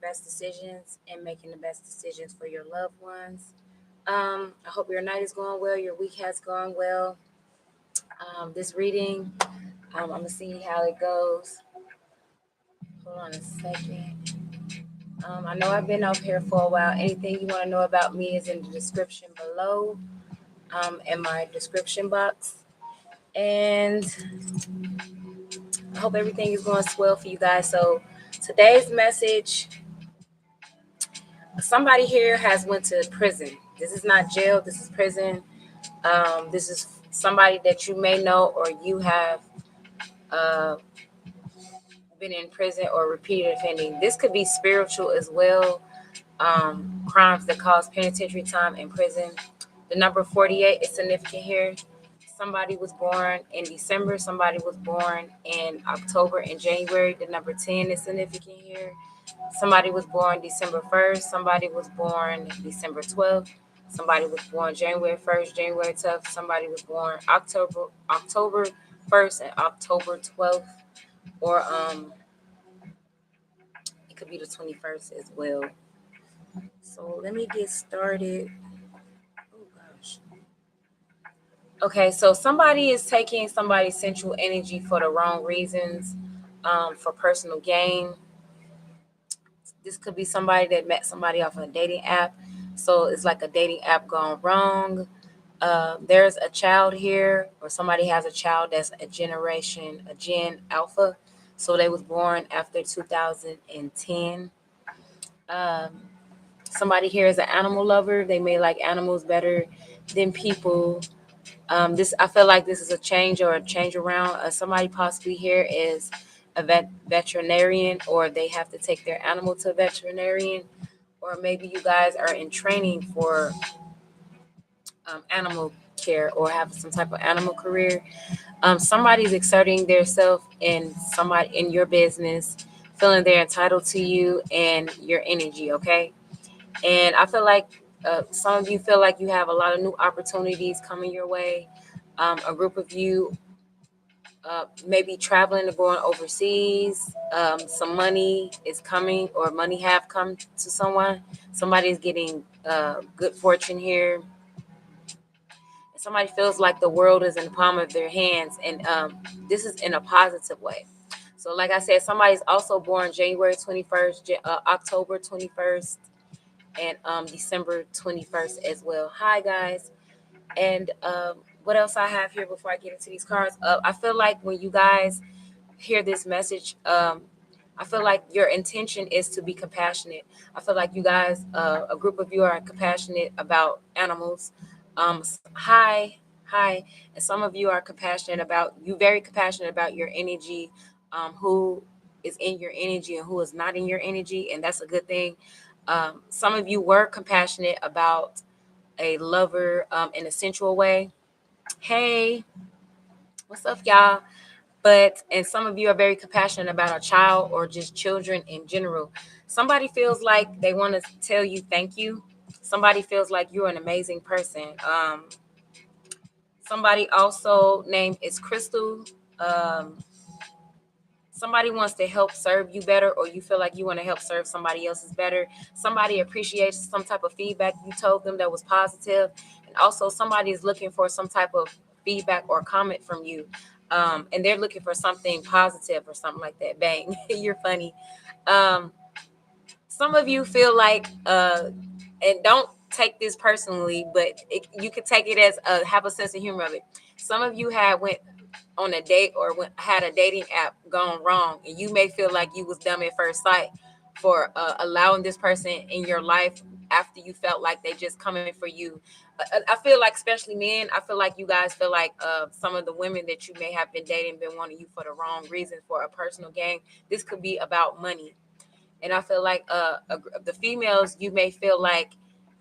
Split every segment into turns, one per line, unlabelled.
best decisions and making the best decisions for your loved ones. I hope your night is going well, your week has gone well. This reading, I'm gonna see how it goes. Hold on a second. I know I've been up here for a while. Anything you want to know about me is in the description below, in my description box. And I hope everything is going swell for you guys. So today's message, somebody here has went to prison. This is not jail, this is prison. This is somebody that you may know or you have uh, been in prison or repeated offending. This could be spiritual as well. Crimes that cause penitentiary time in prison. The number 48 is significant here. Somebody was born in December, somebody was born in October and January. The number 10 is significant here. Somebody was born December 1st, somebody was born December 12th, somebody was born January 1st, January 12th, somebody was born October 1st and October 12th, or it could be the 21st as well. So let me get started. Oh gosh. Okay, so somebody is taking somebody's sensual energy for the wrong reasons, for personal gain. This could be somebody that met somebody off a dating app. So it's like a dating app gone wrong. There's a child here, or somebody has a child that's a Gen Alpha. So they was born after 2010. Um, Somebody here is an animal lover. They may like animals better than people. This I feel like this is a change or a change around. Somebody possibly here is a veterinarian, or they have to take their animal to a veterinarian, or maybe you guys are in training for animal care or have some type of animal career. Somebody's exerting their self in somebody in your business, feeling they're entitled to you and your energy. Okay, and I feel like some of you feel like you have a lot of new opportunities coming your way. A group of you maybe traveling or going overseas. Some money is coming, or money have come to someone. Somebody is getting good fortune here. Somebody feels like the world is in the palm of their hands, and this is in a positive way. So, like I said, somebody's also born January 21st, October 21st, and December 21st as well. Hi, guys. And what else I have here before I get into these cards? I feel like when you guys hear this message, I feel like your intention is to be compassionate. I feel like you guys, a group of you, are compassionate about animals. Hi, and some of you are very compassionate about your energy. Who is in your energy and who is not in your energy, and that's a good thing. Some of you were compassionate about a lover in a sensual way. Hey, what's up, y'all? And some of you are very compassionate about a child or just children in general. Somebody feels like they want to tell you thank you. Somebody feels like you're an amazing person. Somebody also named is Crystal. Um, Somebody wants to help serve you better, or you feel like you want to help serve somebody else's better. Somebody appreciates some type of feedback you told them that was positive, and also somebody is looking for some type of feedback or comment from you, and they're looking for something positive or something like that. Bang, you're funny. um, some of you feel like and don't take this personally, but you could take it as have a sense of humor of it. Some of you went on a date or had a dating app gone wrong, and you may feel like you was dumb at first sight for allowing this person in your life after you felt like they just coming for you. I feel like, especially men, I feel like you guys feel like some of the women that you may have been dating been wanting you for the wrong reason, for a personal gain. This could be about money. And I feel like the females, you may feel like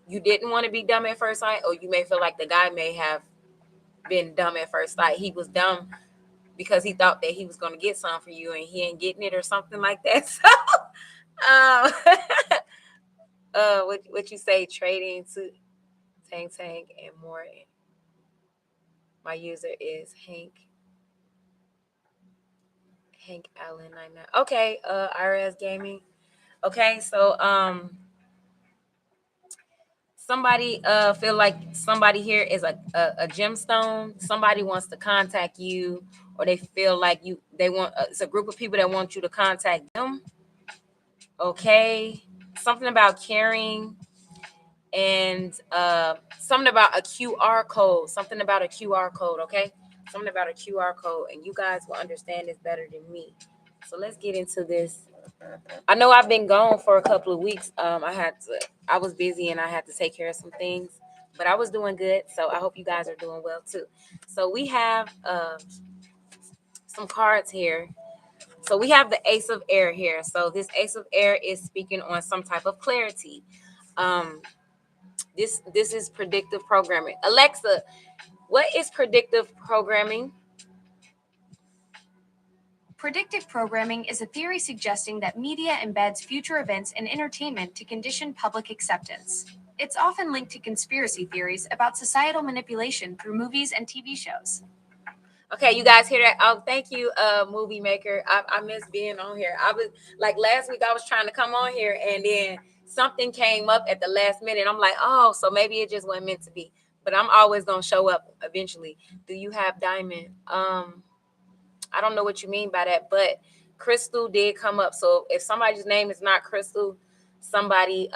you didn't want to be dumb at first sight, or you may feel like the guy may have been dumb at first sight. He was dumb because he thought that he was going to get some for you, and he ain't getting it, or something like that. So, what you say, trading to Tang and more. My user is Hank Allen 99. Okay, IRS Gaming. Okay, so somebody feel like somebody here is a gemstone. Somebody wants to contact you, or they feel like they want it's a group of people that want you to contact them. Okay, something about caring, and something about a QR code. Something about a QR code. Okay, something about a QR code, and you guys will understand this better than me. So let's get into this. I know I've been gone for a couple of weeks. I was busy and I had to take care of some things, but I was doing good. So I hope you guys are doing well too. So we have some cards here. So we have the Ace of Air here. So this Ace of Air is speaking on some type of clarity. Um, this is predictive programming. Alexa, what is predictive programming?
Predictive programming is a theory suggesting that media embeds future events in entertainment to condition public acceptance. It's often linked to conspiracy theories about societal manipulation through movies and TV shows.
Okay, you guys hear that? Oh, thank you, movie maker. I miss being on here. I was like last week I was trying to come on here and then something came up at the last minute. I'm like, oh, so maybe it just wasn't meant to be. But I'm always gonna show up eventually. Do you have diamond? I don't know what you mean by that, but Crystal did come up. So if somebody's name is not Crystal, somebody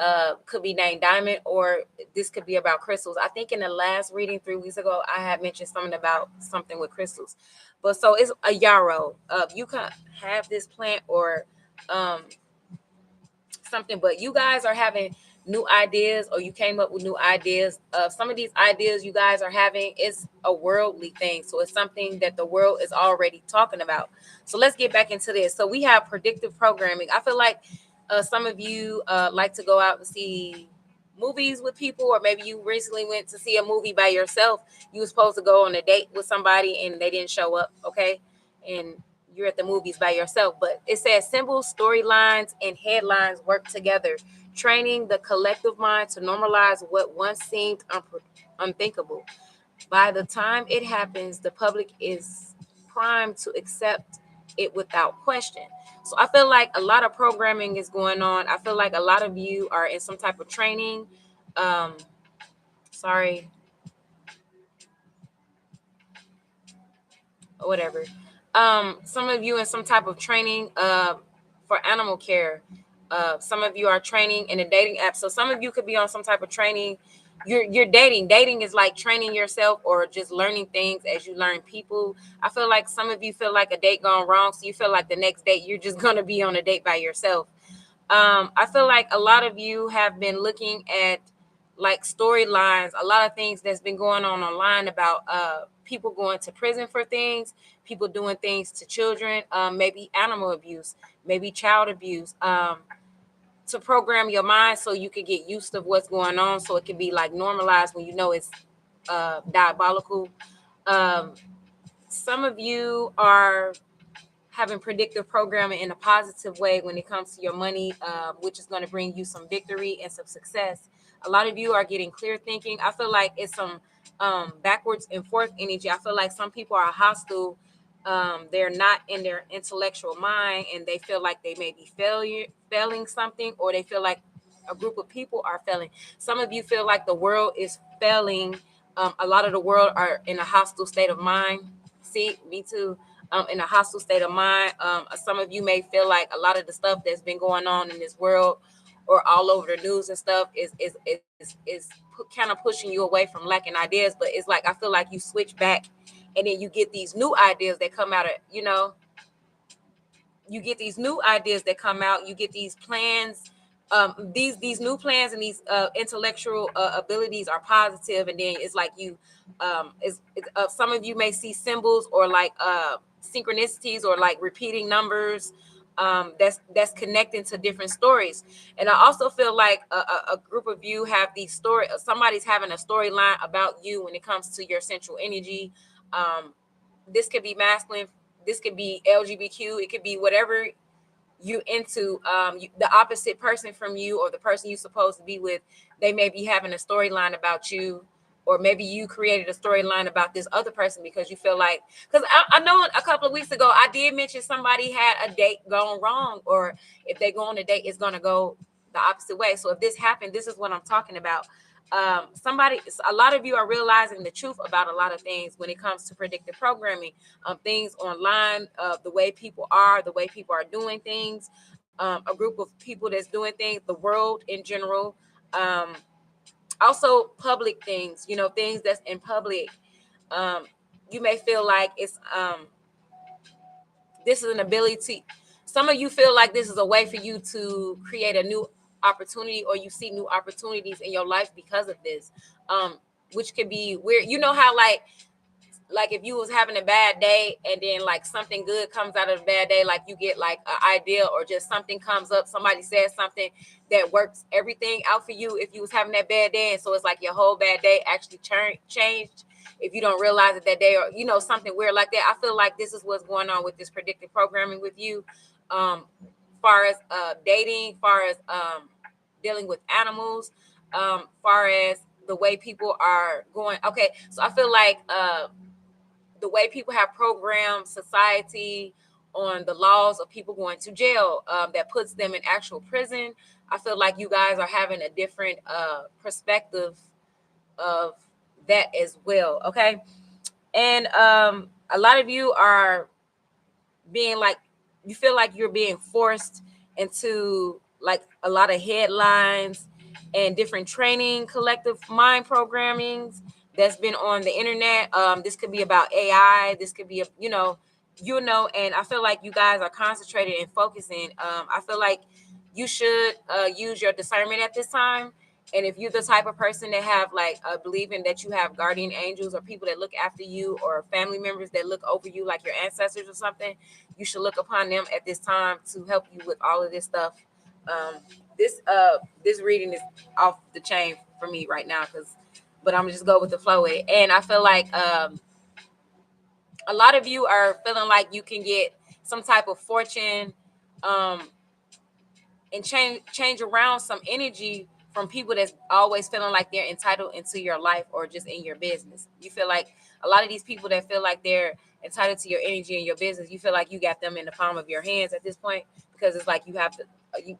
could be named Diamond, or this could be about crystals. I think in the last reading 3 weeks ago, I had mentioned something about something with crystals. But so it's a yarrow. You can have this plant or um, something, but you guys are having new ideas, or you came up with new ideas. Some of these ideas you guys are having is a worldly thing, so it's something that the world is already talking about. So let's get back into this. So we have predictive programming. I feel like some of you like to go out and see movies with people, or maybe you recently went to see a movie by yourself. You were supposed to go on a date with somebody and they didn't show up. Okay, and you're at the movies by yourself. But it says symbols, storylines, and headlines work together, training the collective mind to normalize what once seemed unthinkable. By the time it happens, the public is primed to accept it without question. So I feel like a lot of programming is going on. I feel like a lot of you are in some type of training. Um, sorry, or whatever. Some of you in some type of training for animal care. Some of you are training in a dating app. So some of you could be on some type of training. You're dating. Dating is like training yourself or just learning things as you learn people. I feel like some of you feel like a date gone wrong, so you feel like the next date you're just gonna be on a date by yourself. I feel like a lot of you have been looking at like storylines, a lot of things that's been going on online about people going to prison for things, people doing things to children, maybe animal abuse, maybe child abuse, to program your mind so you can get used to what's going on, so it can be like normalized when you know it's diabolical. Um, some of you are having predictive programming in a positive way when it comes to your money, which is going to bring you some victory and some success. A lot of you are getting clear thinking. I feel like it's some backwards and forth energy. I feel like some people are hostile. They're not in their intellectual mind, and they feel like they may be failing something, or they feel like a group of people are failing. Some of you feel like the world is failing. A lot of the world are in a hostile state of mind. See, me too, in a hostile state of mind. Some of you may feel like a lot of the stuff that's been going on in this world or all over the news and stuff is kind of pushing you away from lacking ideas. But it's like I feel like you switch back, and then you get these new ideas that come out of you get these new ideas that come out. You get these plans. These new plans and these intellectual abilities are positive, and then it's like you some of you may see symbols or like synchronicities or like repeating numbers, that's connecting to different stories. And I also feel like a group of you have these story, somebody's having a storyline about you when it comes to your central energy. This could be masculine, this could be LGBTQ, it could be whatever you into. The opposite person from you, or the person you're supposed to be with, they may be having a storyline about you, or maybe you created a storyline about this other person because you feel like, because I know a couple of weeks ago I did mention somebody had a date gone wrong, or if they go on a date, it's going to go the opposite way. So if this happened, this is what I'm talking about. A lot of you are realizing the truth about a lot of things when it comes to predictive programming, things online, the way people are, the way people are doing things, a group of people that's doing things, the world in general, um, also public things, things that's in public. Um, you may feel like this is an ability. Some of you feel like this is a way for you to create a new opportunity, or you see new opportunities in your life because of this, which could be weird. You know how like if you was having a bad day and then like something good comes out of a bad day, like you get like an idea, or just something comes up, somebody says something that works everything out for you if you was having that bad day, and so it's like your whole bad day actually changed if you don't realize it that day, or something weird like that. I feel like this is what's going on with this predictive programming with you, far as dating, far as dealing with animals, far as the way people are going. Okay, so I feel like the way people have programmed society on the laws of people going to jail, that puts them in actual prison. I feel like you guys are having a different perspective of that as well. Okay. And a lot of you are being like, you feel like you're being forced into like a lot of headlines and different training, collective mind programmings that's been on the internet. This could be about AI. This could be and I feel like you guys are concentrated and focusing. I feel like you should use your discernment at this time. And if you're the type of person that have like believing that you have guardian angels or people that look after you, or family members that look over you, like your ancestors or something, you should look upon them at this time to help you with all of this stuff. Um, this reading is off the chain for me right now, but I'm just go with the flow with it. And I feel like a lot of you are feeling like you can get some type of fortune, um, and change around some energy from people that's always feeling like they're entitled into your life or just in your business. You feel like a lot of these people that feel like they're entitled to your energy in your business, you feel like you got them in the palm of your hands at this point, because it's like you have to you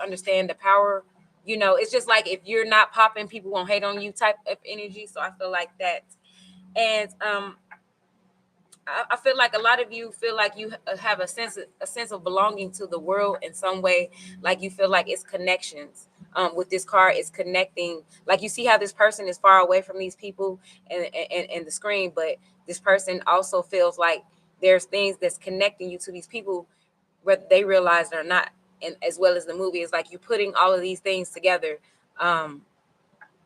understand the power. It's just like if you're not popping, people won't hate on you type of energy. So I feel like that. And I feel like a lot of you feel like you have a sense of belonging to the world in some way. Like you feel like it's connections. With this card, it's connecting. Like you see how this person is far away from these people and the screen, but this person also feels like there's things that's connecting you to these people, whether they realize it or not. And as well as the movie, it's like you're putting all of these things together. Um,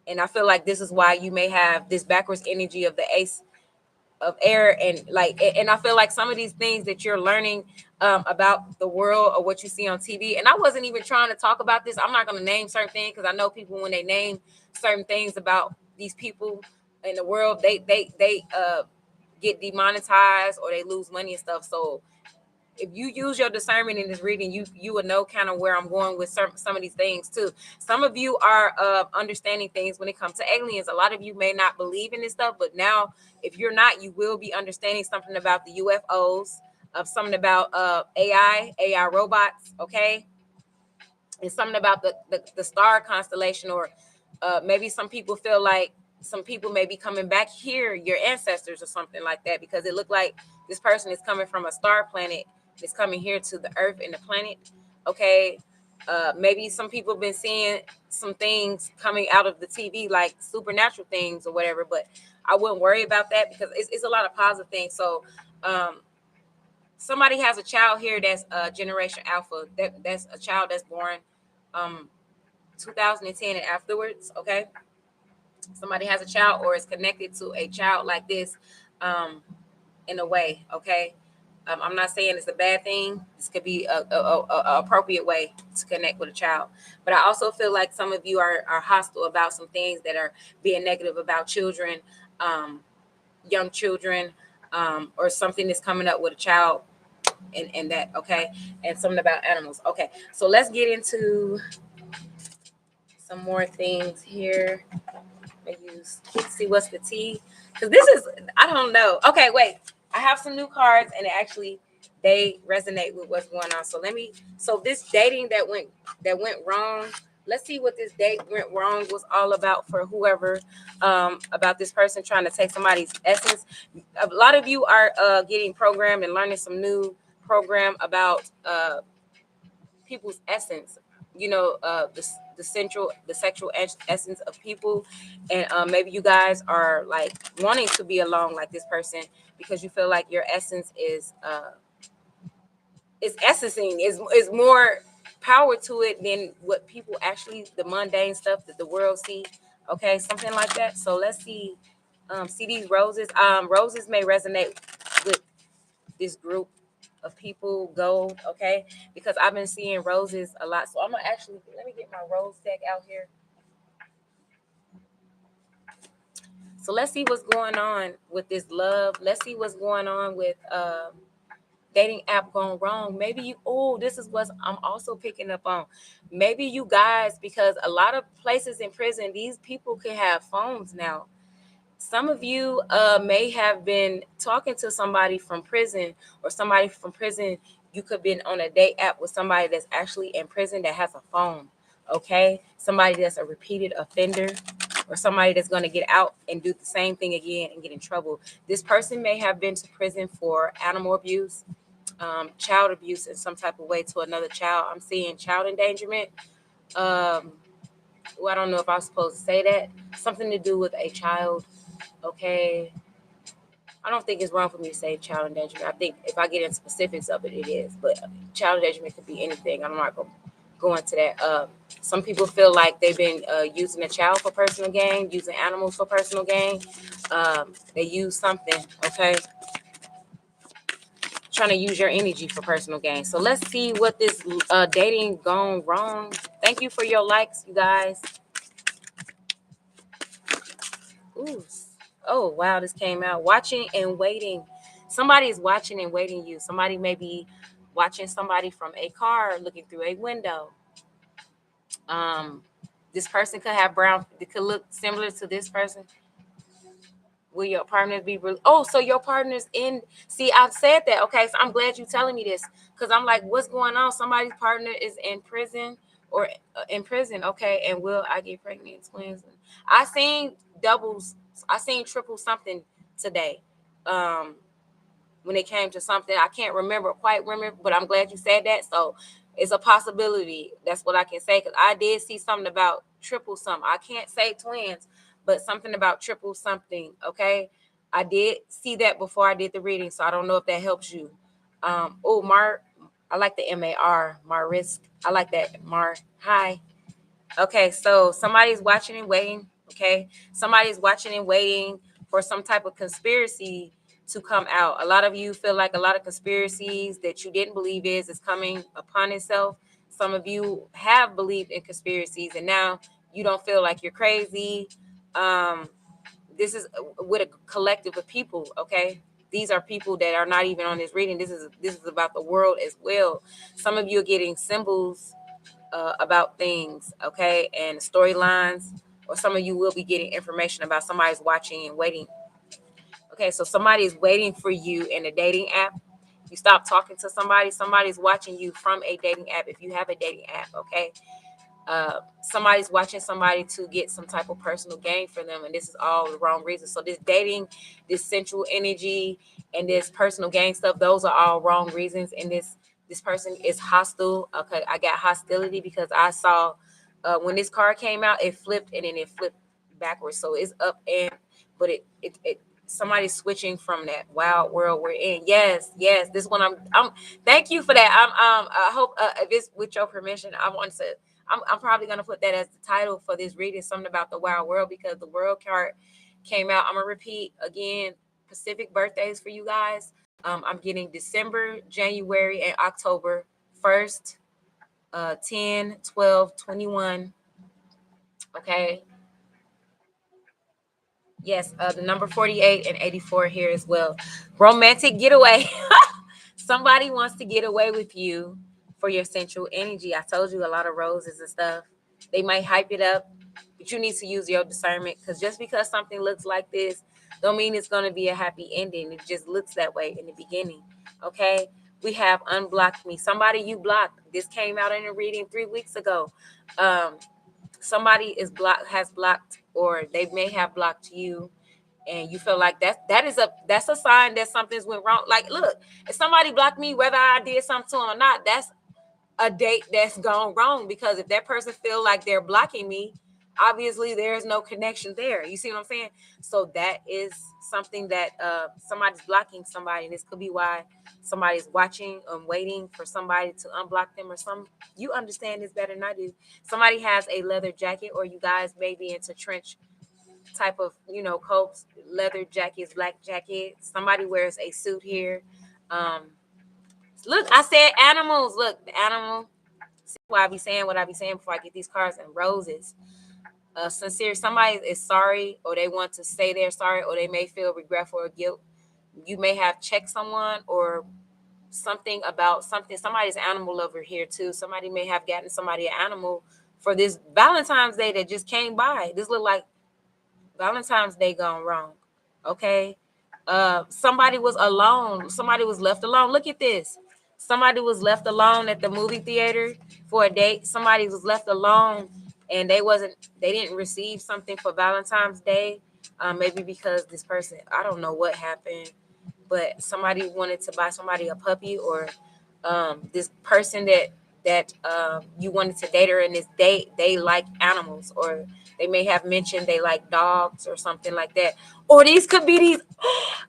and I feel like this is why you may have this backwards energy of the ace of air, and I feel like some of these things that you're learning about the world or what you see on TV. And I wasn't even trying to talk about this. I'm not going to name certain things, because I know people, when they name certain things about these people in the world, they get demonetized or they lose money and stuff. So if you use your discernment in this reading, you would know kind of where I'm going with some of these things too. Some of you are understanding things when it comes to aliens. A lot of you may not believe in this stuff, but now if you're not, you will be understanding something about the UFOs, something about AI robots, okay, and something about the star constellation, or maybe some people feel like some people may be coming back here, your ancestors or something like that, because it looked like this person is coming from a star planet, is coming here to the earth and the planet. Okay. Maybe some people have been seeing some things coming out of the TV, like supernatural things or whatever, but I wouldn't worry about that, because it's a lot of positive things. So um, somebody has a child here that's generation alpha. That's a child that's born um 2010 and afterwards. Okay, somebody has a child or is connected to a child like this, um in a way. Okay, I'm not saying it's a bad thing. This could be a appropriate way to connect with a child, but I also feel like some of you are hostile about some things that are being negative about children, um young children, or something that's coming up with a child, and that. Okay, and something about animals. Okay, so let's get into some more things here. Maybe use see what's the T, because this is, I don't know. Okay, wait. I have some new cards, and actually they resonate with what's going on. So let me. So this dating that went wrong. Let's see what this date went wrong was all about for whoever. About this person trying to take somebody's essence. A lot of you are getting programmed and learning some new program about people's essence, the sexual essence of people. And maybe you guys are like wanting to be alone like this person because you feel like your essence is essencing, is more power to it than what people actually, the mundane stuff that the world see. Okay, something like that. So let's see these roses. Roses may resonate with this group of people, gold, okay? Because I've been seeing roses a lot. So I'm gonna actually let me get my rose deck out here. So let's see what's going on with this love. Let's see what's going on with dating app gone wrong. Maybe you, oh, this is what I'm also picking up on. Maybe you guys, because a lot of places in prison, these people can have phones now. Some of you may have been talking to somebody from prison, or somebody from prison. You could have been on a date app with somebody that's actually in prison that has a phone. Okay, somebody that's a repeated offender, or somebody that's going to get out and do the same thing again and get in trouble. This person may have been to prison for animal abuse, child abuse in some type of way to another child. I'm seeing child endangerment. Well, I don't know if I'm supposed to say that. Something to do with a child. Okay, I don't think it's wrong for me to say child endangerment. I think if I get into specifics of it, it is. But child endangerment could be anything. I'm not going to go into that. Some people feel like they've been using a child for personal gain, using animals for personal gain. They use something, okay? Trying to use your energy for personal gain. So let's see what this dating gone wrong. Thank you for your likes, you guys. Ooh. Oh, wow, this came out. Watching and waiting. Somebody is watching and waiting you. Somebody may be watching somebody from a car, looking through a window. Um, this person could have brown, it could look similar to this person. Will your partner be really? Oh, so your partner's in. See, I've said that. Okay, so I'm glad you're telling me this, because I'm like, what's going on? Somebody's partner is in prison, or in prison. Okay, and will I get pregnant? Twins. I seen doubles. I seen triple something today. Um, when it came to something, I can't quite remember, but I'm glad you said that. So it's a possibility. That's what I can say, because I did see something about triple something. I can't say twins, but something about triple something. Okay, I did see that before I did the reading, so I don't know if that helps you. Oh, Mar, I like the MAR, Marisk. I like that, Mar. Hi. Okay, so somebody's watching and waiting. Okay, somebody's watching and waiting for some type of conspiracy to come out. A lot of you feel like a lot of conspiracies that you didn't believe is coming upon itself. Some of you have believed in conspiracies, and now you don't feel like you're crazy. Um, this is with a collective of people. Okay, these are people that are not even on this reading. This is about the world as well. Some of you are getting symbols about things, okay, and storylines, or some of you will be getting information about somebody's watching and waiting. Okay, so somebody is waiting for you in a dating app. You stop talking to somebody, somebody's watching you from a dating app. If you have a dating app, okay, somebody's watching somebody to get some type of personal gain for them, and this is all the wrong reasons. So this dating, this sensual energy, and this personal gain stuff, those are all wrong reasons. And this person is hostile. Okay, I got hostility because I saw when this card came out, it flipped and then it flipped backwards. So it's up, and but it somebody's switching from that wild world we're in. Yes, this one I'm thank you for that. I hope if it's with your permission, I want to, I'm probably going to put that as the title for this reading, something about the wild world, because the world card came out. I'm going to repeat again, Pacific birthdays for you guys. I'm getting December, January, and October 1st, 10, 12, 21. Okay. Yes, the number 48 and 84 here as well. Romantic getaway. Somebody wants to get away with you for your sensual energy. I told you a lot of roses and stuff. They might hype it up, but you need to use your discernment, because just because something looks like this don't mean it's going to be a happy ending. It just looks that way in the beginning. Okay, we have unblocked me. Somebody you blocked. This came out in a reading 3 weeks ago. Um, Somebody has blocked, or they may have blocked you, and you feel like that's a sign that something's went wrong. Like, look, if somebody blocked me, whether I did something to them or not, that's a date that's gone wrong, because if that person feel like they're blocking me, obviously there's no connection there. You see what I'm saying? So that is something that somebody's blocking somebody, and this could be why somebody's watching and waiting for somebody to unblock them, or some, you understand this better than I do. Somebody has a leather jacket, or you guys may be into trench type of, coats, leather jackets, black jackets. Somebody wears a suit here. Look, I said animals. Look, the animal. See why I be saying what I be saying before I get these cards. And roses. Sincere. Somebody is sorry, or they want to say they're sorry, or they may feel regretful or guilt. You may have checked someone, or something about something. Somebody's animal lover here too. Somebody may have gotten somebody an animal for this Valentine's Day that just came by. This look like Valentine's Day gone wrong. Okay. Somebody was alone. Somebody was left alone. Look at this. Somebody was left alone at the movie theater for a date. Somebody was left alone, and they didn't receive something for Valentine's Day. Maybe because this person, I don't know what happened, but somebody wanted to buy somebody a puppy, or this person that you wanted to date her, in this date they like animals, or they may have mentioned they like dogs or something like that. Or these could be these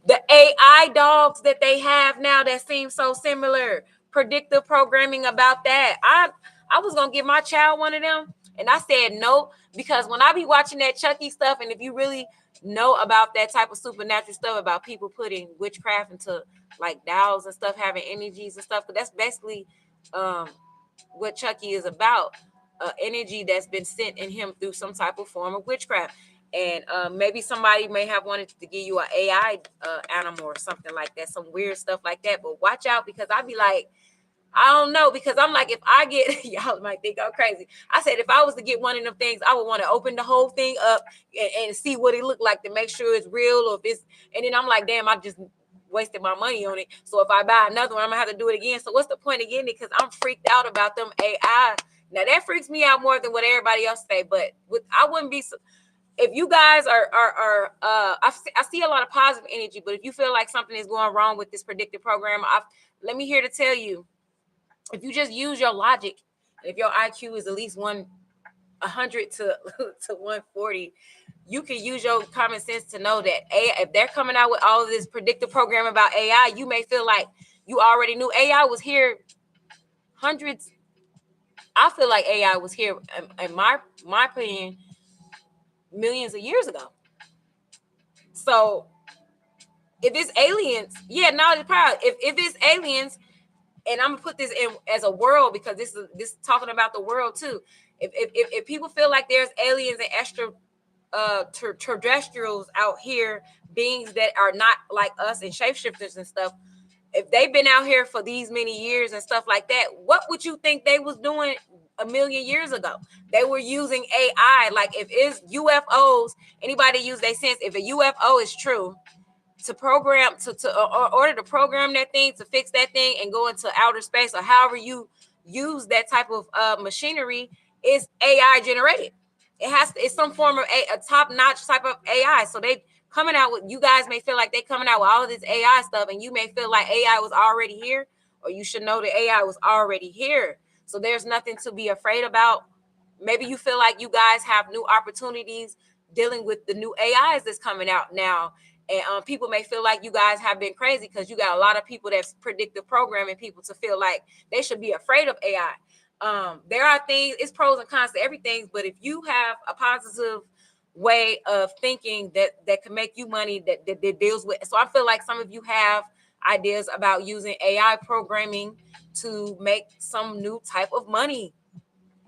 the AI dogs that they have now that seem so similar. Predictive programming about that. I was gonna give my child one of them, and I said no, because when I be watching that Chucky stuff, and if you really know about that type of supernatural stuff about people putting witchcraft into like dolls and stuff, having energies and stuff, because that's basically um what Chucky is about. Energy that's been sent in him through some type of form of witchcraft. And maybe somebody may have wanted to give you an AI animal or something like that, some weird stuff like that. But watch out, because I'd be like, I don't know, because I'm like, if I get, y'all might think I'm crazy. I said, if I was to get one of them things, I would want to open the whole thing up and see what it looked like to make sure it's real, or if it's, and then I'm like, damn, I just wasted my money on it. So if I buy another one, I'm gonna have to do it again. So what's the point of getting it? Because I'm freaked out about them AI. Now that freaks me out more than what everybody else say. But I wouldn't be. If you guys I see a lot of positive energy. But if you feel like something is going wrong with this predictive program, let me here to tell you. If you just use your logic, if your IQ is at least 100 to 140, you can use your common sense to know that if they're coming out with all of this predictive program about AI, you may feel like you already knew AI was here hundreds. I feel like AI was here, in my opinion, millions of years ago. So if it's aliens, yeah, now it's probably if it's aliens, and I'm gonna put this in as a world, because this is talking about the world too. If people feel like there's aliens and extra terrestrials out here, beings that are not like us, and shapeshifters and stuff, if they've been out here for these many years and stuff like that, what would you think they was doing a million years ago? They were using AI. Like, if it's UFOs, anybody use their sense. If a UFO is true, to program to order to program that thing, to fix that thing and go into outer space, or however you use that type of machinery, is AI generated. It's some form of a top-notch type of AI. So they coming out with, you guys may feel like they coming out with all of this AI stuff, and you may feel like AI was already here, or you should know that AI was already here. So there's nothing to be afraid about. Maybe you feel like you guys have new opportunities dealing with the new AIs that's coming out now. And people may feel like you guys have been crazy, because you got a lot of people that's predictive programming people to feel like they should be afraid of AI. There are things, it's pros and cons to everything, but if you have a positive way of thinking that can make you money, that deals with, so I feel like some of you have ideas about using AI programming to make some new type of money.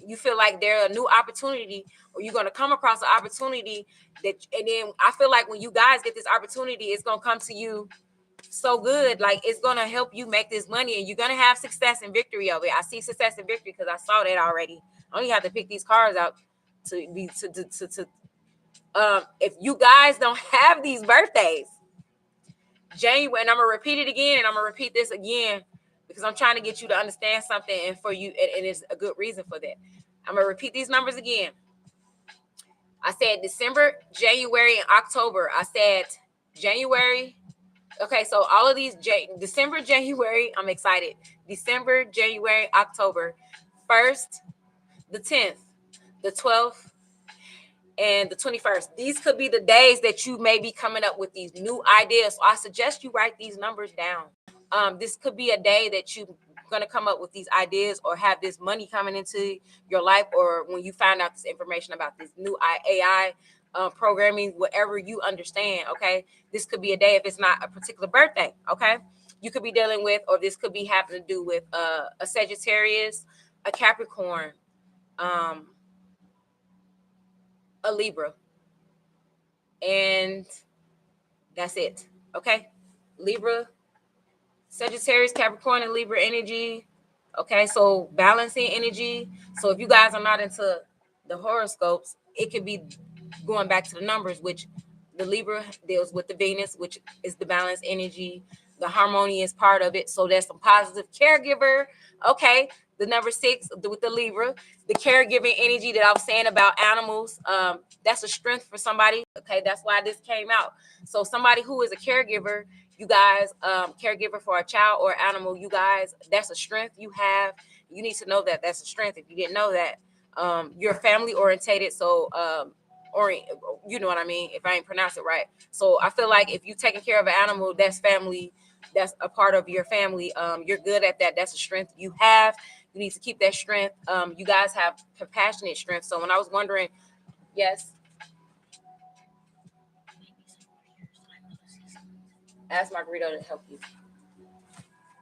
You feel like there's a new opportunity, or you're going to come across an opportunity and then I feel like when you guys get this opportunity, it's going to come to you so good. Like, it's gonna help you make this money, and you're gonna have success and victory of it. I see success and victory because I saw that already. I only have to pick these cards out to be to if you guys don't have these birthdays, January, and I'm gonna repeat it again, and I'm gonna repeat this again because I'm trying to get you to understand something, and for you, and it's a good reason for that. I'm gonna repeat these numbers again. I said December, January, and October. I said January. Okay, so all of these December, January, I'm excited. December, January, October, 1st, the 10th, the 12th, and the 21st. These could be the days that you may be coming up with these new ideas. So I suggest you write these numbers down. This could be a day that you're going to come up with these ideas or have this money coming into your life, or when you find out this information about this new AI programming, whatever you understand. Okay, this could be a day if it's not a particular birthday. Okay, you could be dealing with, or this could be having to do with a Sagittarius, a Capricorn, a Libra, and that's it. Okay, Libra, Sagittarius, Capricorn, and Libra energy. Okay, so balancing energy. So if you guys are not into the horoscopes, it could be going back to the numbers, which the Libra deals with the Venus, which is the balanced energy, the harmonious part of it. So there's some positive caregiver. Okay, the number 6 with the Libra, the caregiving energy that I was saying about animals. That's a strength for somebody. Okay, that's why this came out. So somebody who is a caregiver, you guys, caregiver for a child or animal, you guys, that's a strength you have. You need to know that that's a strength. If you didn't know that, you're family orientated. So, or you know what I mean, if I ain't pronounce it right. So I feel like if you taking care of an animal, that's family, that's a part of your family. You're good at that. That's a strength you have. You need to keep that strength. You guys have compassionate strength. So when I was wondering, yes, ask Margarito to help you.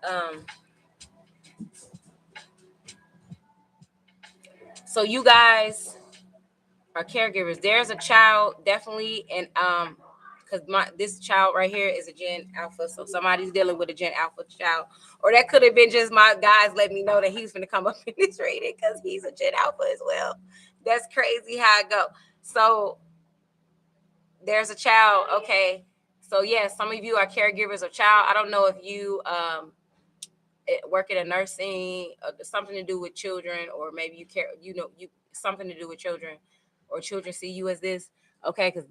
Um, so you guys are caregivers. There's a child definitely, and because this child right here is a Gen Alpha, so somebody's dealing with a Gen Alpha child, or that could have been just my guys letting me know that he's going to come up in this reading because he's a Gen Alpha as well. That's crazy how it go. So there's a child. Okay, so yes, some of you are caregivers of child. I don't know if you work in a nursing, something to do with children, or maybe you care, you something to do with children, or children see you as this. Okay, because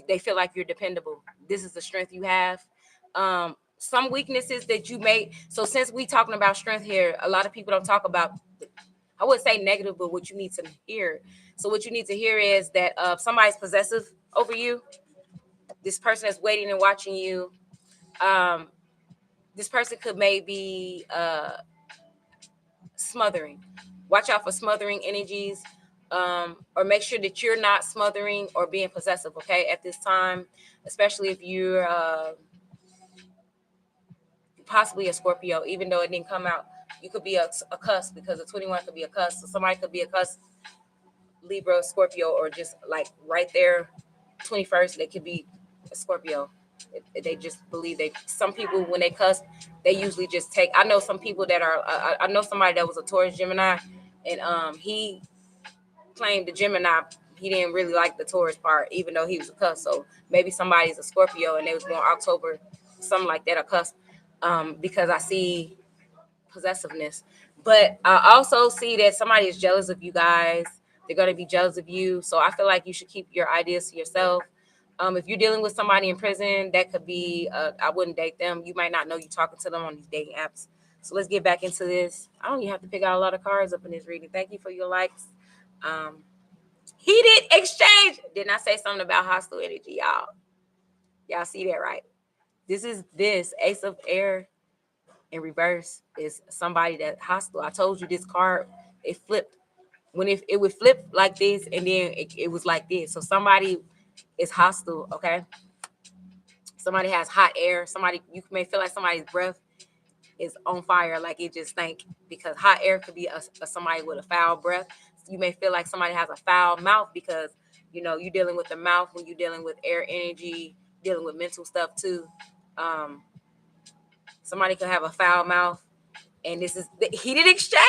they feel like you're dependable. This is the strength you have. Some weaknesses that you may. So since we talking about strength here, a lot of people don't talk about. I would say negative, but what you need to hear. So what you need to hear is that somebody's possessive over you. This person is waiting and watching you. This person could maybe smothering. Watch out for smothering energies, or make sure that you're not smothering or being possessive. Okay, at this time, especially if you're possibly a Scorpio, even though it didn't come out. You could be a cuss, because a 21 could be a cuss. So somebody could be a cuss, Libra, Scorpio, or just like right there, 21st, they could be a Scorpio. They just believe some people, when they cuss, they usually just take. I know some people that are, I know somebody that was a Taurus Gemini, and he claimed the Gemini. He didn't really like the Taurus part, even though he was a cuss. So maybe somebody's a Scorpio and they was born October, something like that, a cuss. Because I see possessiveness. But I also see that somebody is jealous of you guys. They're going to be jealous of you. So I feel like you should keep your ideas to yourself. If you're dealing with somebody in prison, that could be, I wouldn't date them. You might not know you're talking to them on these dating apps. So let's get back into this. I don't even have to pick out a lot of cards up in this reading. Thank you for your likes. Heated exchange. Didn't I say something about hostile energy, y'all? Y'all see that, right? This Ace of Air in reverse is somebody that hostile. I told you this card, it flipped. When it would flip like this, and then it was like this. So somebody is hostile, okay? Somebody has hot air. Somebody, you may feel like somebody's breath is on fire, like it just stank, because hot air could be a somebody with a foul breath. You may feel like somebody has a foul mouth because, you're dealing with the mouth when you're dealing with air energy, dealing with mental stuff too. Somebody could have a foul mouth, and this is the heated exchange.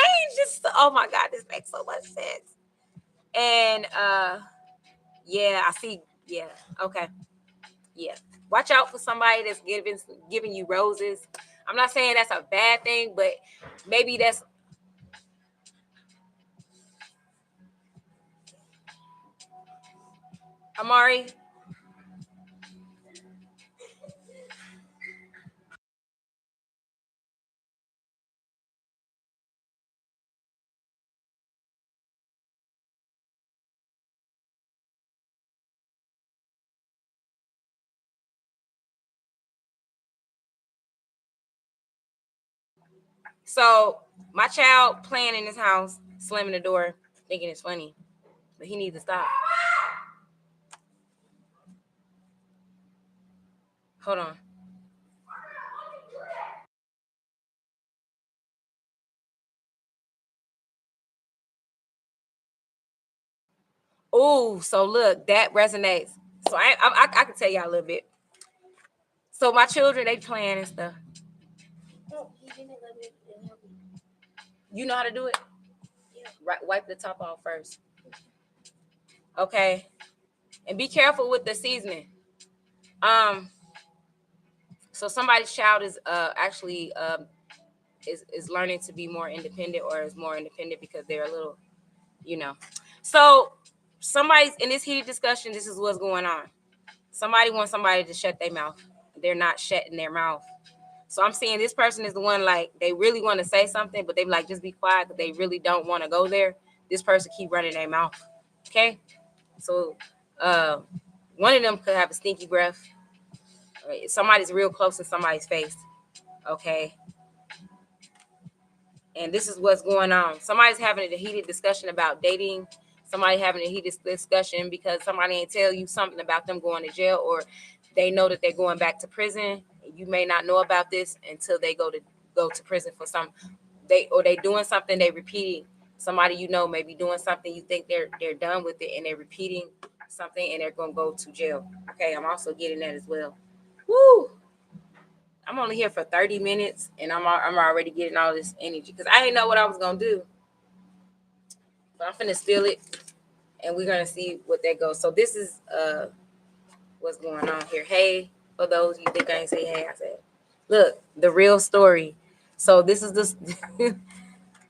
Oh my God, this makes so much sense. And yeah, I see. Yeah, okay. Yeah, watch out for somebody that's giving you roses. I'm not saying that's a bad thing, but maybe that's Amari. So my child playing in his house, slamming the door, thinking it's funny, but he needs to stop. Hold on. Oh, so look, that resonates. So I can tell y'all a little bit. So my children, they playing and stuff. No, he didn't let me help me. You know how to do it? Yeah. Right, wipe the top off first. Okay. And be careful with the seasoning. Um, so somebody's child is actually is learning to be more independent, or is more independent because they're a little, you know. So somebody's in this heated discussion, this is what's going on. Somebody wants somebody to shut their mouth. They're not shutting their mouth. So I'm seeing this person is the one, like, they really want to say something, but they like, just be quiet, because they really don't want to go there. This person keep running their mouth. Okay. So one of them could have a stinky breath. Somebody's real close to somebody's face. Okay. And this is what's going on. Somebody's having a heated discussion about dating. Somebody having a heated discussion because somebody ain't tell you something about them going to jail, or they know that they're going back to prison. You may not know about this until they go to prison for some. They doing something, they repeating. Somebody you know may be doing something, you think they're done with it, and they're repeating something, and they're gonna go to jail. Okay, I'm also getting that as well. Woo! I'm only here for 30 minutes, and I'm already getting all this energy because I didn't know what I was gonna do, but I'm finna steal it, and we're gonna see what that goes. So this is what's going on here. Hey, for those you think I ain't say hey, I said, look, the real story. So this is the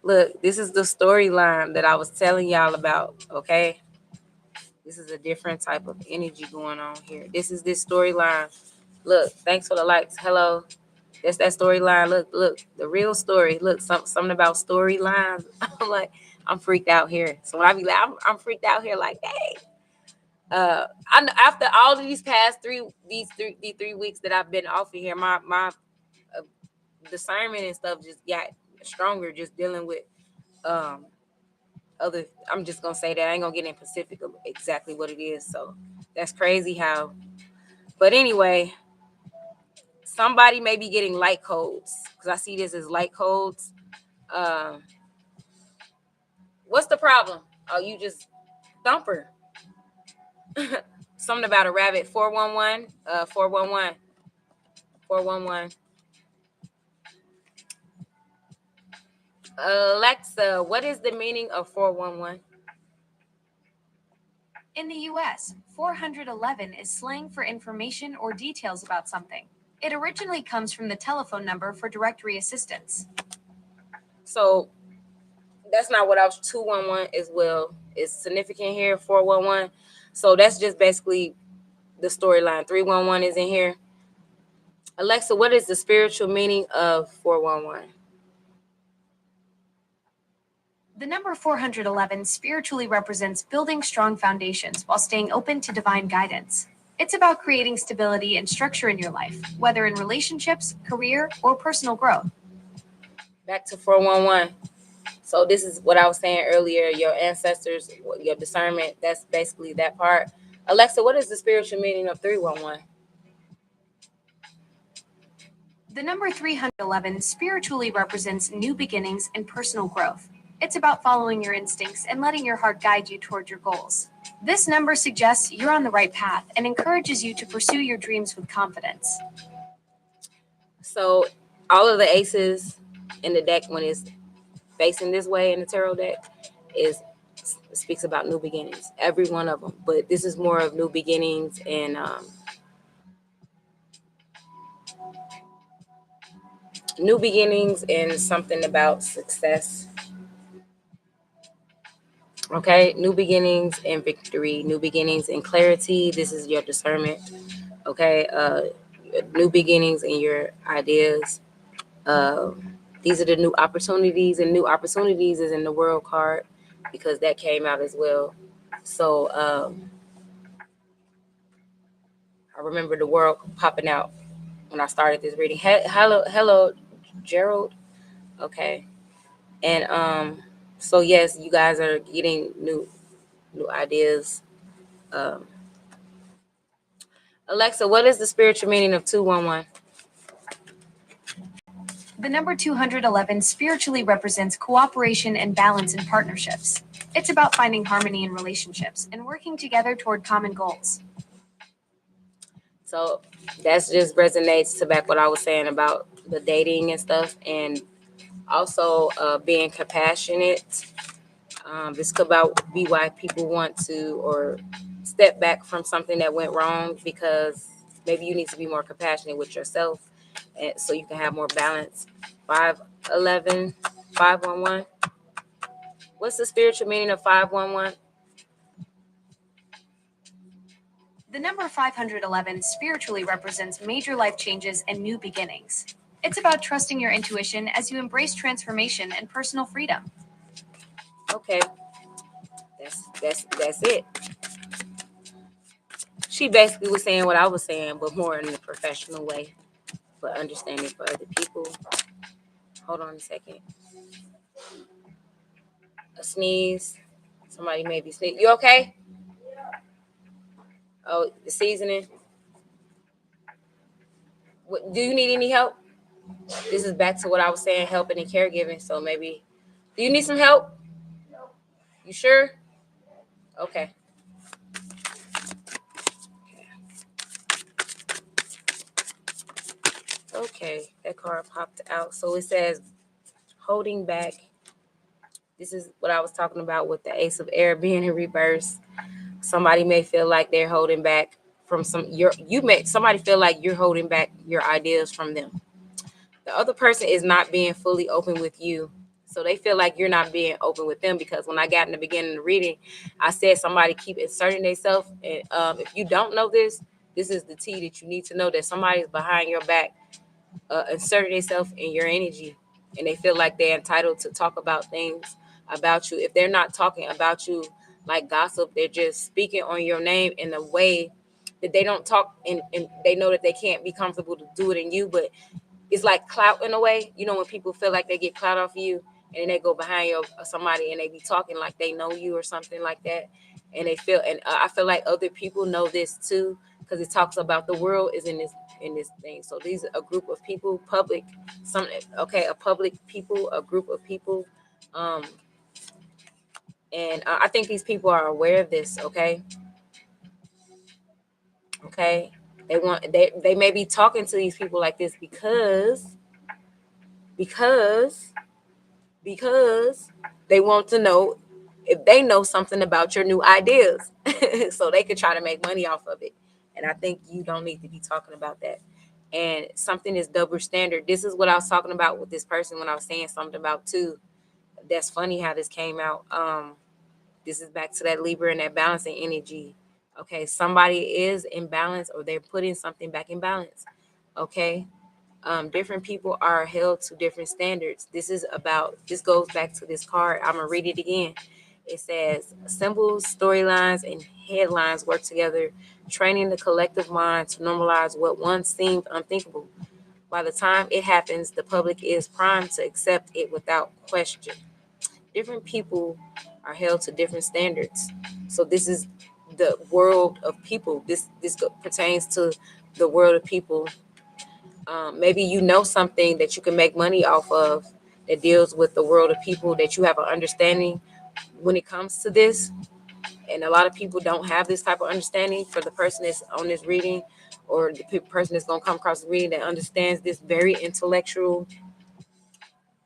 look, this is the storyline that I was telling y'all about. Okay, this is a different type of energy going on here. This is this storyline. Look, thanks for the likes. Hello. That's that storyline. Look, the real story. Look, something about storylines. I'm like, I'm freaked out here. So when I be like, I'm freaked out here, like, hey. After all of these past these 3 weeks that I've been off of here, my discernment and stuff just got stronger. Just dealing with um other. I'm just gonna say that I ain't gonna get in specific of exactly what it is. So that's crazy how. But anyway, somebody may be getting light codes, because I see this as light codes. Um, what's the problem? Oh, you just thumper. Something about a rabbit. 411. 411. 411. Alexa, what is the meaning of 411?
In the US, 411 is slang for information or details about something. It originally comes from the telephone number for directory assistance.
So that's not what I was. 211 as well is significant here. 411. So that's just basically the storyline. 311 is in here. Alexa, what is the spiritual meaning of 411?
The number 411 spiritually represents building strong foundations while staying open to divine guidance. It's about creating stability and structure in your life, whether in relationships, career, or personal growth.
Back to 411. So this is what I was saying earlier. Your ancestors, your discernment. That's basically that part. Alexa, what is the spiritual meaning of 311?
The number 311 spiritually represents new beginnings and personal growth. It's about following your instincts and letting your heart guide you toward your goals. This number suggests you're on the right path and encourages you to pursue your dreams with confidence.
So all of the aces in the deck when it's facing this way in the tarot deck is speaks about new beginnings, every one of them. But this is more of new beginnings and something about success. Okay, new beginnings and victory, new beginnings and clarity. This is your discernment. Okay, new beginnings in your ideas. Uh, these are the new opportunities, and new opportunities is in the world card because that came out as well. So I remember the world popping out when I started this reading. Hello, Gerald. Okay, and so yes, you guys are getting new ideas. Um, Alexa, what is the spiritual meaning of 211?
The number 211 spiritually represents cooperation and balance in partnerships. It's about finding harmony in relationships and working together toward common goals.
So that's just resonates to back what I was saying about the dating and stuff, and also being compassionate. This could about be why people want to or step back from something that went wrong, because maybe you need to be more compassionate with yourself, and so you can have more balance. 511, 511. What's the spiritual meaning of 511?
The number 511 spiritually represents major life changes and new beginnings. It's about trusting your intuition as you embrace transformation and personal freedom.
Okay, that's it. She basically was saying what I was saying, but more in a professional way, but understanding for other people. Hold on a second. A sneeze. Somebody may be sneezing. You okay? Oh, the seasoning. Do you need any help? This is back to what I was saying, helping and caregiving. So maybe, do you need some help? You sure? Okay. Okay, that card popped out. So it says holding back. This is what I was talking about with the Ace of Air being in reverse. Somebody may feel like they're holding back from somebody feel like you're holding back your ideas from them. The other person is not being fully open with you. So they feel like you're not being open with them, because when I got in the beginning of the reading, I said somebody keep inserting themselves. And if you don't know this, this is the tea that you need to know, that somebody's behind your back, inserting themselves in your energy, and they feel like they're entitled to talk about things about you. If they're not talking about you like gossip, they're just speaking on your name in a way that they don't talk, and they know that they can't be comfortable to do it in you, but it's like clout in a way. You know, when people feel like they get clout off of you, and then they go behind somebody and they be talking like they know you or something like that, and they feel, and I feel like other people know this too, because it talks about the world is in this thing. So these are a group of people, public, a public people, a group of people, um, and I think these people are aware of this. Okay, they may be talking to these people like this because because they want to know if they know something about your new ideas so they could try to make money off of it. And I think you don't need to be talking about that. And something is double standard. This is what I was talking about with this person when I was saying something about two. That's funny how this came out. This is back to that Libra and that balancing energy. Okay, somebody is in balance, or they're putting something back in balance. Okay, different people are held to different standards. This goes back to this card. I'm gonna read it again. It says symbols, storylines, and headlines work together, training the collective mind to normalize what once seemed unthinkable. By the time it happens, the public is primed to accept it without question. Different people are held to different standards. So this is the world of people. This pertains to the world of people. Maybe you know something that you can make money off of that deals with the world of people, that you have an understanding when it comes to this. And a lot of people don't have this type of understanding. For the person that's on this reading, or the person that's going to come across the reading that understands this very intellectual.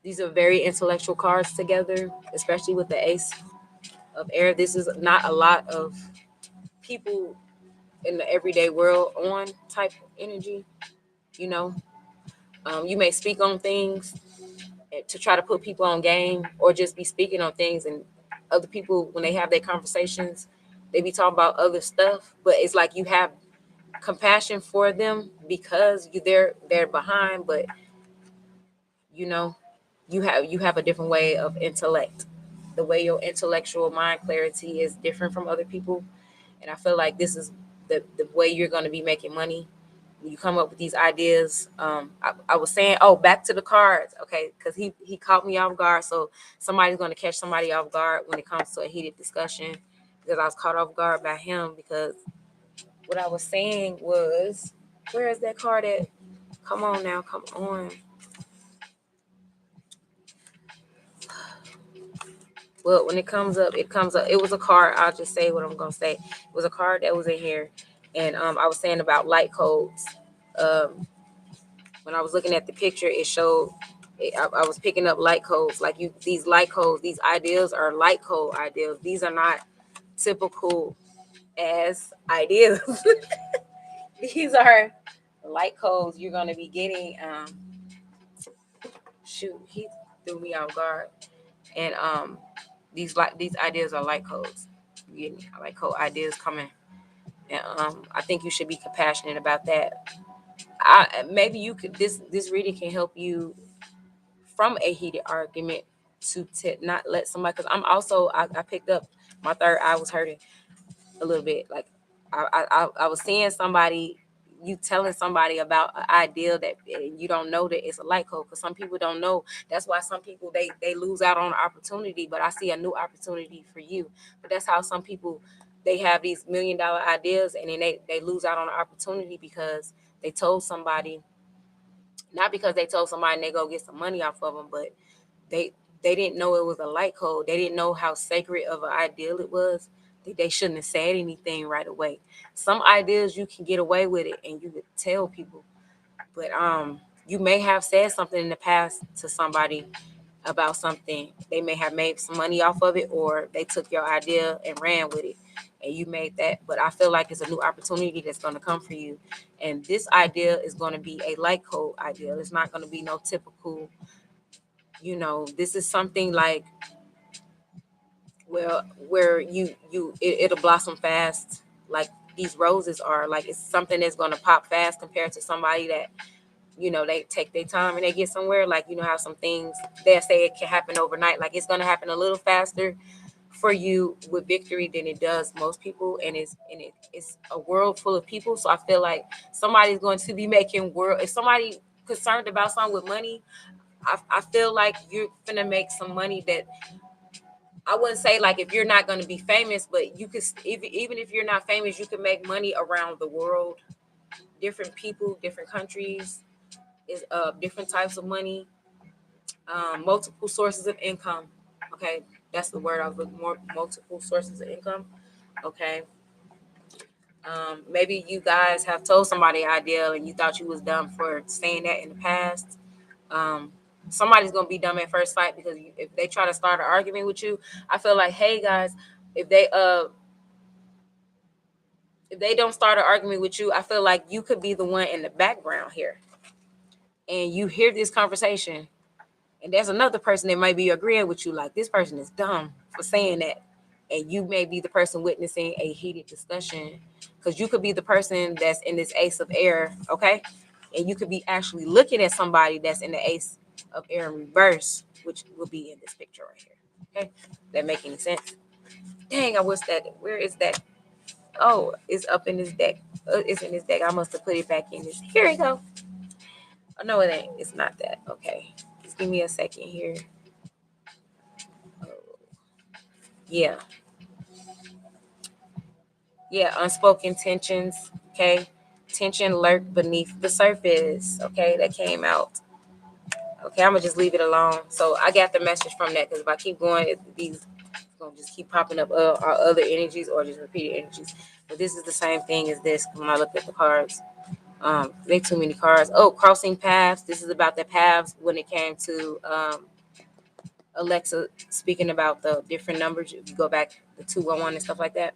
These are very intellectual cards together, especially with the Ace of Air. This is not a lot of people in the everyday world on type energy. You know, you may speak on things to try to put people on game, or just be speaking on things, and other people when they have their conversations, they be talking about other stuff. But it's like you have compassion for them because they're behind, but you know you have a different way of intellect. The way your intellectual mind clarity is different from other people, and I feel like this is the way you're going to be making money. You come up with these ideas. I was saying, oh, back to the cards, okay, because he caught me off guard. So somebody's going to catch somebody off guard when it comes to a heated discussion, because I was caught off guard by him. Because what I was saying was, where is that card at? Come on now, come on. Well, when it comes up, it comes up. It was a card. I'll just say what I'm gonna say. It was a card that was in here, and I was saying about light codes. Um, when I was looking at the picture, it showed. I was picking up light codes. Like these light codes, these ideas are light code ideas. These are not typical as ideas. These are light codes you're gonna be getting. Shoot, he threw me off guard. And these ideas are light codes. You get me? Light code ideas coming. And I think you should be compassionate about that. Maybe you could this reading can help you from a heated argument to not let somebody, because I picked up my third eye was hurting a little bit. Like I was seeing somebody, you telling somebody about an idea that you don't know that it's a light code, because some people don't know. That's why some people they lose out on an opportunity. But I see a new opportunity for you. But that's how some people, they have these $1 million ideas, and then they lose out on an opportunity because they told somebody, not because they told somebody and they go get some money off of them, but they they didn't know it was a light code. They didn't know how sacred of an ideal it was. They shouldn't have said anything right away. Some ideas you can get away with it and you could tell people, but you may have said something in the past to somebody about something. They may have made some money off of it, or they took your idea and ran with it, and you made that. But I feel like it's a new opportunity that's going to come for you, and this idea is going to be a light code idea. It's not going to be no typical. This is something like, well, where it'll blossom fast, like these roses are. Like, it's something that's going to pop fast compared to somebody that they take their time and they get somewhere. Like, how some things they say it can happen overnight. Like, it's going to happen a little faster for you with victory than it does most people, and it's a world full of people. So I feel like somebody's going to be making world. If somebody concerned about something with money, I feel like you're gonna make some money that, I wouldn't say like if you're not going to be famous, but you could, even if you're not famous, you can make money around the world. Different people, different countries, is different types of money, multiple sources of income. Okay, that's the word I was looking for. Multiple sources of income. Okay. Maybe you guys have told somebody an idea and you thought you was dumb for saying that in the past. Um, Somebody's gonna be dumb at first sight, because if they try to start an argument with you, I feel like, hey guys, if they if they don't start an argument with you, I feel like you could be the one in the background here, and you hear this conversation, and there's another person that might be agreeing with you, like, this person is dumb for saying that, and you may be the person witnessing a heated discussion, because you could be the person that's in this Ace of Air, okay, and you could be actually looking at somebody that's in the Ace of Air in reverse, which will be in this picture right here. Okay, that make any sense? Dang, I wish that. Where is that? Oh, it's up in this deck. It's in this deck. I must have put it back in this. Here we go. Oh, no, it ain't. It's not that. Okay. Just give me a second here. Oh, yeah. Yeah. Unspoken tensions. Okay. Tension lurk beneath the surface. Okay. That came out. Okay. I'm going to just leave it alone. So I got the message from that, because if I keep going, these gonna just keep popping up our other energies or just repeated energies. But this is the same thing as this when I look at the cards. They too many cards. Oh, crossing paths. This is about the paths when it came to Alexa speaking about the different numbers. If you go back the 211 and stuff like that,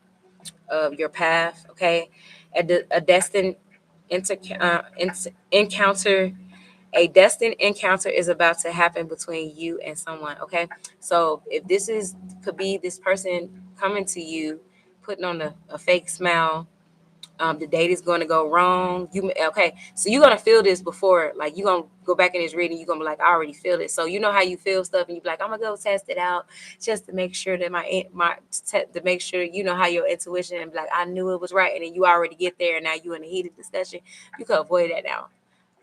your path. Okay, a destined encounter. A destined encounter is about to happen between you and someone. Okay, so if this is could be this person coming to you, putting on a fake smile. The date is going to go wrong. Okay? So you're gonna feel this before, like you're gonna go back in this reading. You're gonna be like, I already feel it. So you know how you feel stuff, and you be like, I'm gonna go test it out just to make sure that to make sure you know how your intuition and be like, I knew it was right, and then you already get there, and now you in a heated discussion. You can avoid that now.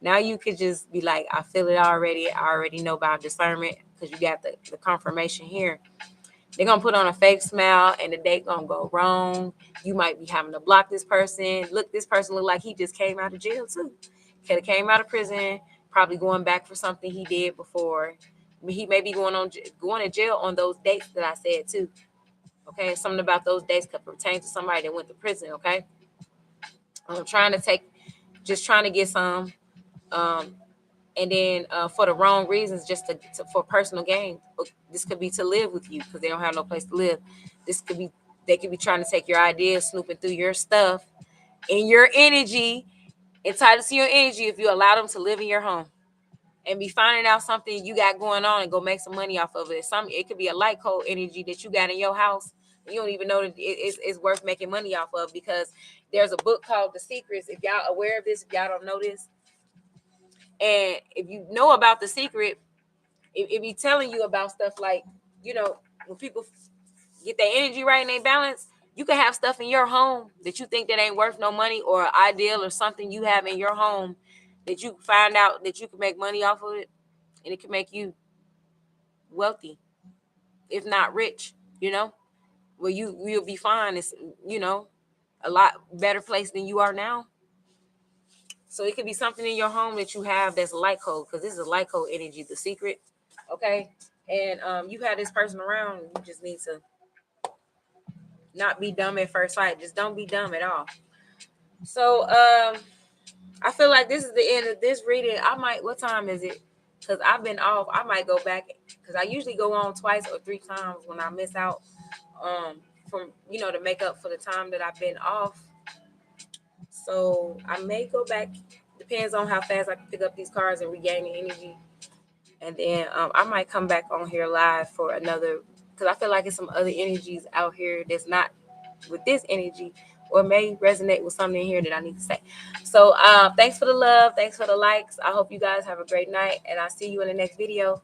Now you could just be like, I feel it already. I already know about discernment because you got the confirmation here. They're gonna put on a fake smile and the date gonna go wrong. You might be having to block this person. Look, this person look like he just came out of jail too. Could have came out of prison, probably going back for something he did before. He may be going to jail on those dates that I said too. Okay, something about those dates could pertain to somebody that went to prison. Okay, I'm trying to just trying to get some. Um, and then for the wrong reasons, just for personal gain. This could be to live with you because they don't have no place to live. This could be They could be trying to take your ideas, snooping through your stuff and your energy, entitled to your energy if you allow them to live in your home and be finding out something you got going on and go make some money off of it. It could be a light code energy that you got in your house. You don't even know that it's worth making money off of because there's a book called The Secrets. If y'all aware of this, if y'all don't know this, and if you know about The Secret, it be telling you about stuff like, when people get their energy right and they balance, you can have stuff in your home that you think that ain't worth no money or ideal or something you have in your home that you find out that you can make money off of it and it can make you wealthy, if not rich, where you'll be fine. It's, a lot better place than you are now. So it could be something in your home that you have that's light code, because this is a light code energy, The Secret. Okay. And you have this person around, you just need to not be dumb at first sight. Just don't be dumb at all. So I feel like this is the end of this reading. What time is it? Because I've been off. I might go back because I usually go on twice or three times when I miss out from, to make up for the time that I've been off. So I may go back. Depends on how fast I can pick up these cards and regain the energy. And then I might come back on here live for another, because I feel like it's some other energies out here that's not with this energy or may resonate with something in here that I need to say. So thanks for the love. Thanks for the likes. I hope you guys have a great night, and I'll see you in the next video.